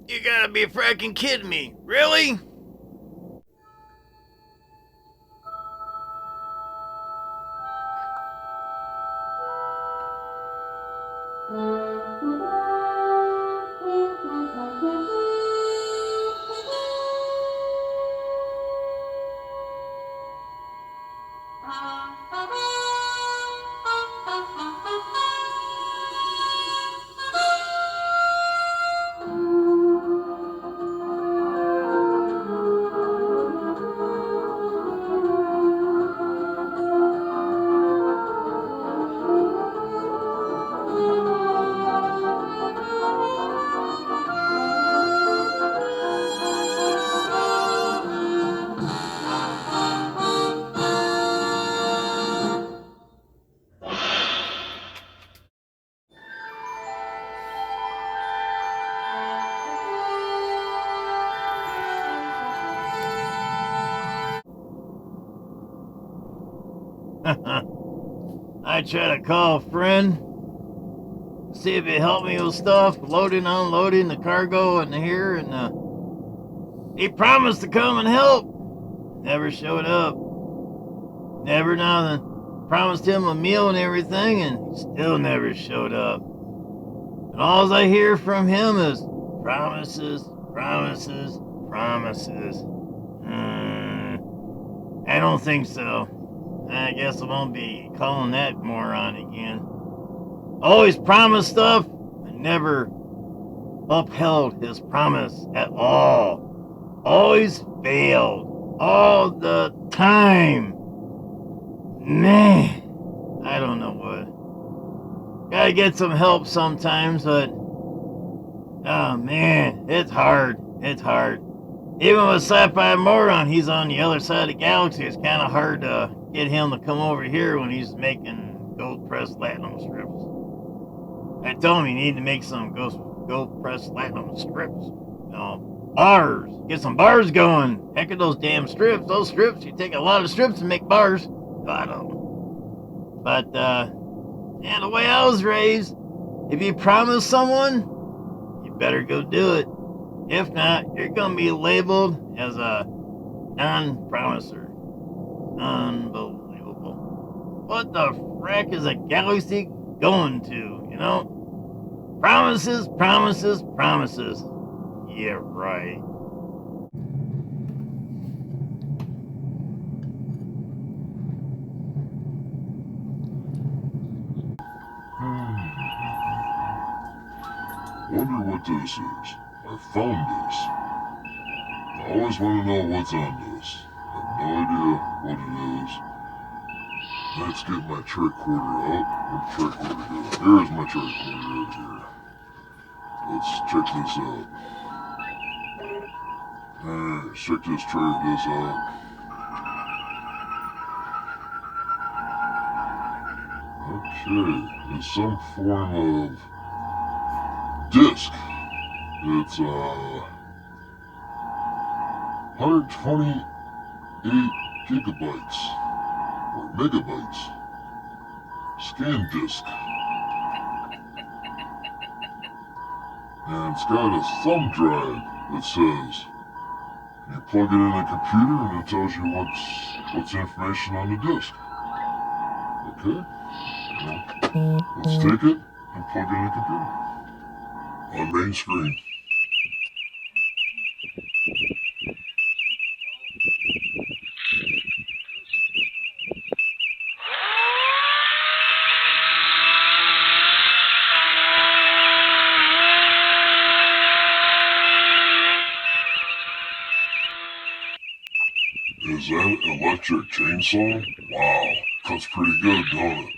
You gotta be frickin' kidding me. Really? I try to call a friend, see if he help me with stuff, loading, unloading the cargo in here, and he promised to come and help. Never showed up. Never nothing. Promised him a meal and everything, and he still never showed up. And all I hear from him is promises, promises, promises. I don't think so. I guess I won't be calling that moron again. Always promised stuff and never upheld his promise at all. Always failed. All the time. Man, I don't know what. Gotta get some help sometimes, but oh man, it's hard. It's hard. Even with Sci-Fi Moron, he's on the other side of the galaxy. It's kind of hard to get him to come over here when he's making gold-pressed platinum strips. I told him he needed to make some gold-pressed platinum strips. You know, bars. Get some bars going. Heck of those damn strips. Those strips, you take a lot of strips to make bars. I don't know. But, yeah, the way I was raised, if you promise someone, you better go do it. If not, you're gonna be labeled as a non-promiser. Unbelievable. What the frack is a galaxy going to, you know? Promises, promises, promises. Yeah, right. Wonder what this is. I found this. I always want to know what's on this. I have no idea what it is. Let's get my tricorder out. Where'd the tricorder go? Here's my tricorder right here. Let's check this out. Alright, let's check this out. Okay, it's some form of disc. It's 128 gigabytes or megabytes scan disk, and it's got a thumb drive that says you plug it in a computer and it tells you what's the information on the disk. Okay, well, let's take it and plug it in a computer on main screen. Is that electric chainsaw? Wow, cuts pretty good, don't it?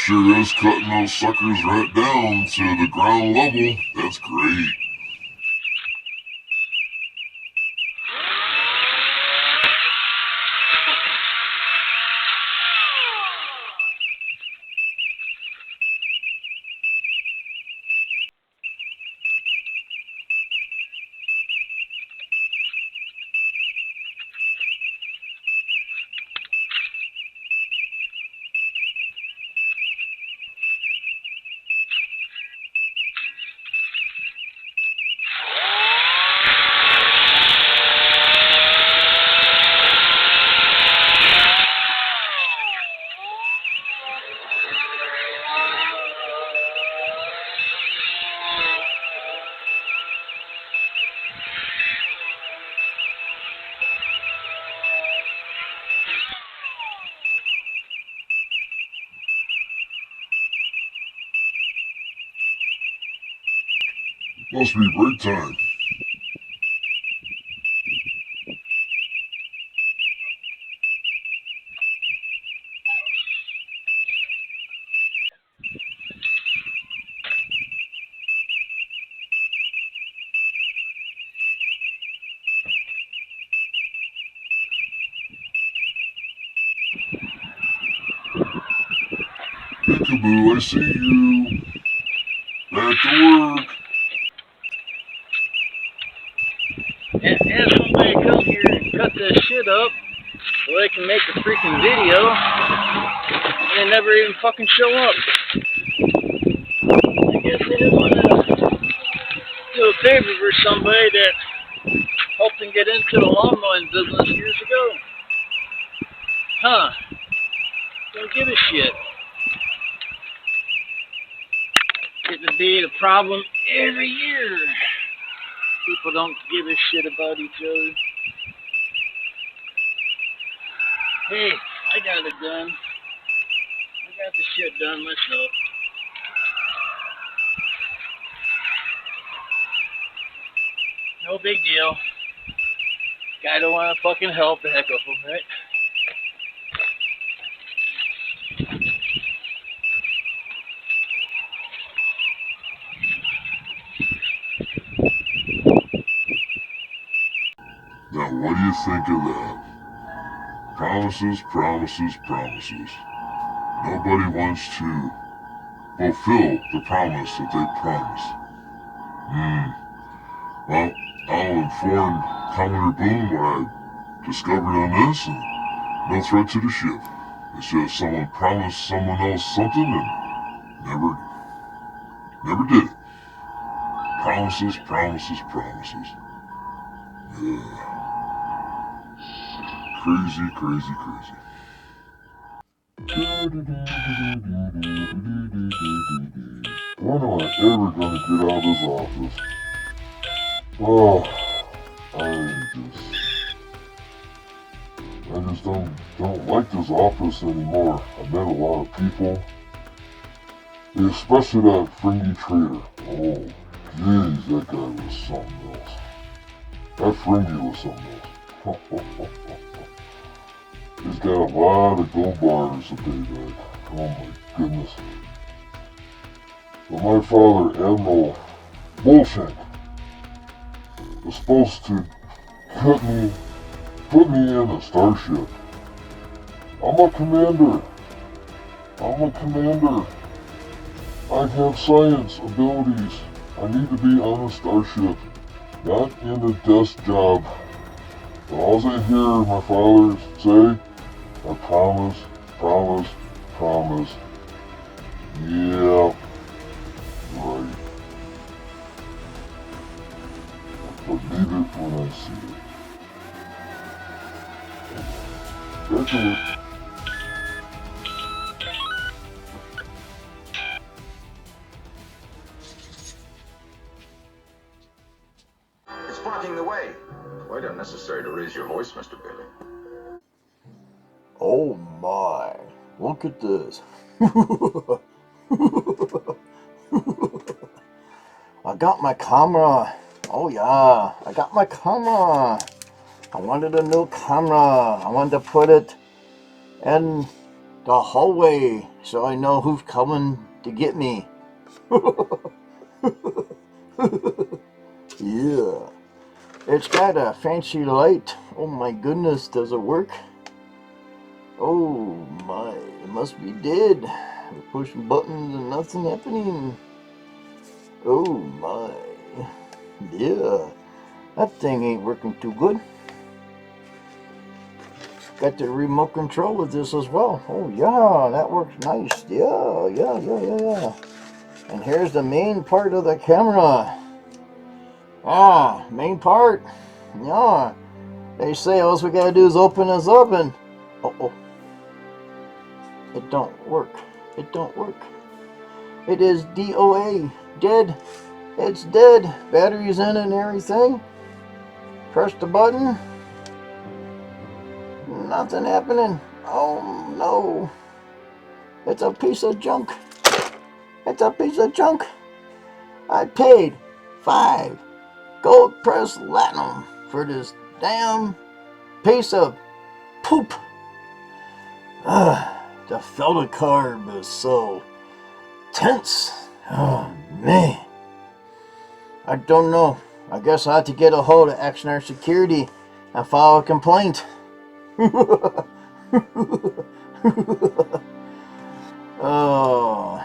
sure is cutting those suckers right down to the ground level. That's great. Must be break time. Peekaboo, I see you. Back to work. Have somebody come here and cut this shit up so they can make a freaking video, and they never even fucking show up. I guess they didn't want to do a favor for somebody that helped them get into the lawn mowing business years ago. Huh. Don't give a shit. Getting to be the problem every year. People don't give a shit about each other. Hey, I got it done. I got the shit done myself. No big deal. Guy don't want to fucking help the heck of him, right? Now, what do you think of that? Promises, promises, promises. Nobody wants to fulfill the promise that they promise. Well, I'll inform Commodore Boone what I discovered on this, and no threat to the ship. It's just someone promised someone else something and never did it. Promises, promises, promises. Yeah. Crazy, crazy, crazy. When am I ever gonna get out of this office? Oh, I just don't like this office anymore. I met a lot of people, especially that Fringy trader. Oh, jeez, that guy was something else. That Fringy was something else. He's got a lot of gold bars to pay back. Oh my goodness. But my father, Admiral Bullshank, was supposed to put me in a starship. I'm a commander. I have science abilities. I need to be on a starship, not in a desk job. But all I hear my father say, I promise, promise, promise. Yeah, right. Believe it when I see it. That's it. It's blocking the way. Quite unnecessary to raise your voice, Mr. Bailey. Oh my, look at this. I got my camera. Oh yeah, I got my camera. I wanted a new camera. I wanted to put it in the hallway so I know who's coming to get me. Yeah. It's got a fancy light. Oh my goodness, does it work? Oh my, it must be dead. We're pushing buttons and nothing happening. Oh my. Yeah. That thing ain't working too good. Got the remote control with this as well. Oh yeah, that works nice. Yeah. And here's the main part of the camera. Ah, main part. Yeah. They say all we gotta do is open this up and... Oh. It don't work. It don't work. It is DOA. Dead. It's dead. Battery's in and everything. Press the button. Nothing happening. Oh no. It's a piece of junk. It's a piece of junk. I paid 5 gold press platinum for this damn piece of poop. The filter carb is so tense. Oh man. I don't know. I guess I have to get a hold of Action Security and file a complaint. Oh,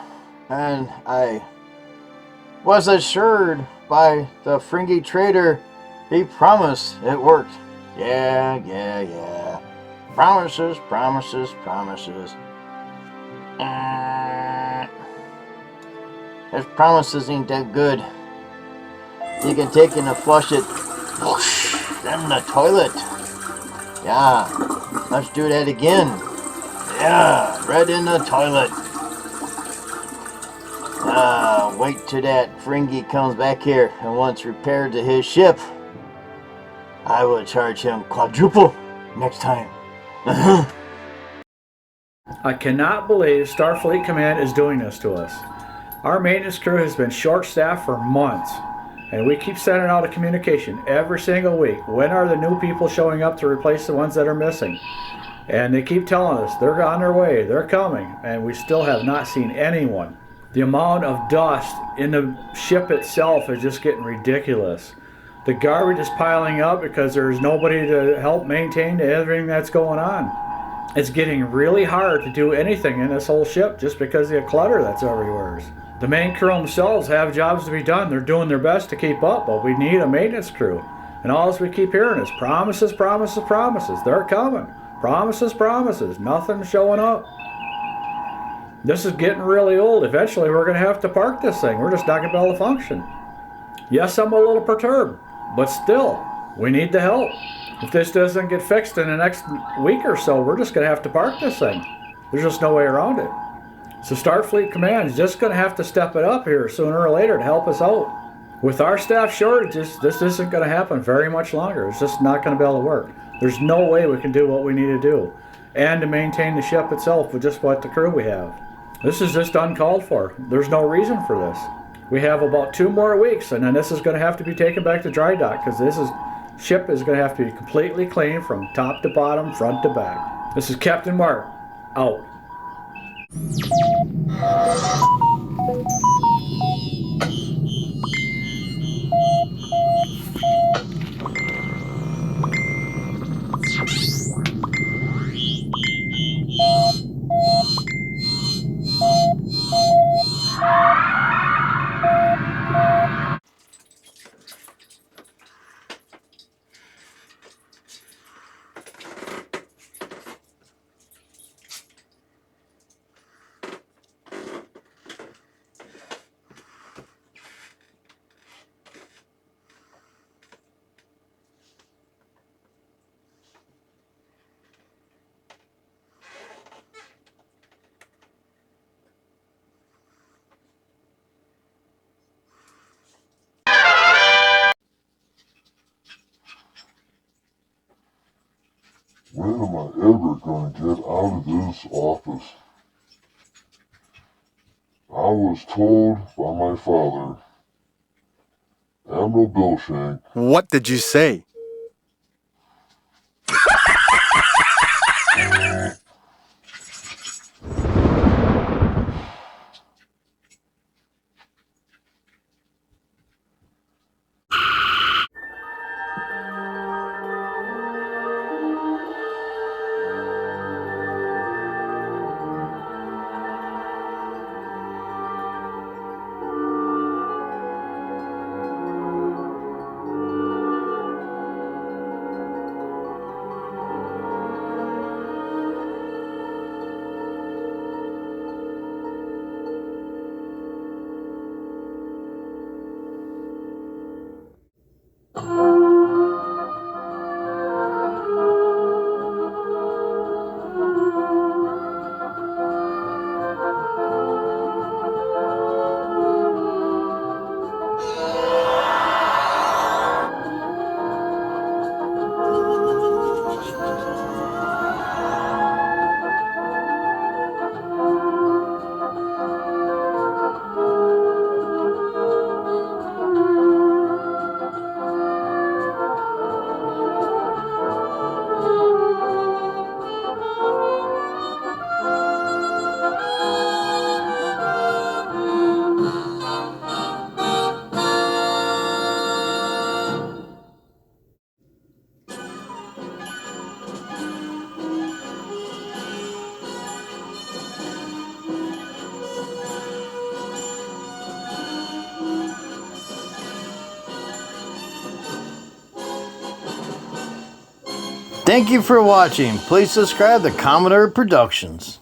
and I was assured by the fringy trader he promised it worked. Yeah. Promises. His promises ain't that good. You can take it and flush it in the toilet. Yeah, let's do that again. Yeah, right in the toilet. Wait till that fringy comes back here and once repaired to his ship, I will charge him quadruple next time. I cannot believe Starfleet Command is doing this to us. Our maintenance crew has been short-staffed for months, and we keep sending out a communication every single week. When are the new people showing up to replace the ones that are missing? And they keep telling us they're on their way, they're coming, and we still have not seen anyone. The amount of dust in the ship itself is just getting ridiculous. The garbage is piling up because there's nobody to help maintain everything that's going on. It's getting really hard to do anything in this whole ship just because of the clutter that's everywhere. The main crew themselves have jobs to be done. They're doing their best to keep up, but we need a maintenance crew. And all we keep hearing is promises. They're coming. Promises. Nothing's showing up. This is getting really old. Eventually we're going to have to park this thing. We're just not going to be able to function. Yes, I'm a little perturbed, but still, we need the help. If this doesn't get fixed in the next week or so, we're just going to have to park this thing. There's just no way around it. So Starfleet Command is just going to have to step it up here sooner or later to help us out. With our staff shortages, this isn't going to happen very much longer. It's just not going to be able to work. There's no way we can do what we need to do and to maintain the ship itself with just what the crew we have. This is just uncalled for. There's no reason for this. We have about 2 more weeks, and then this is going to have to be taken back to dry dock because ship is going to have to be completely clean from top to bottom, front to back. This is Captain Mark, out. When am I ever going to get out of this office? I was told by my father, Admiral Billshank. What did you say? Thank you for watching. Please subscribe to Commodore Productions.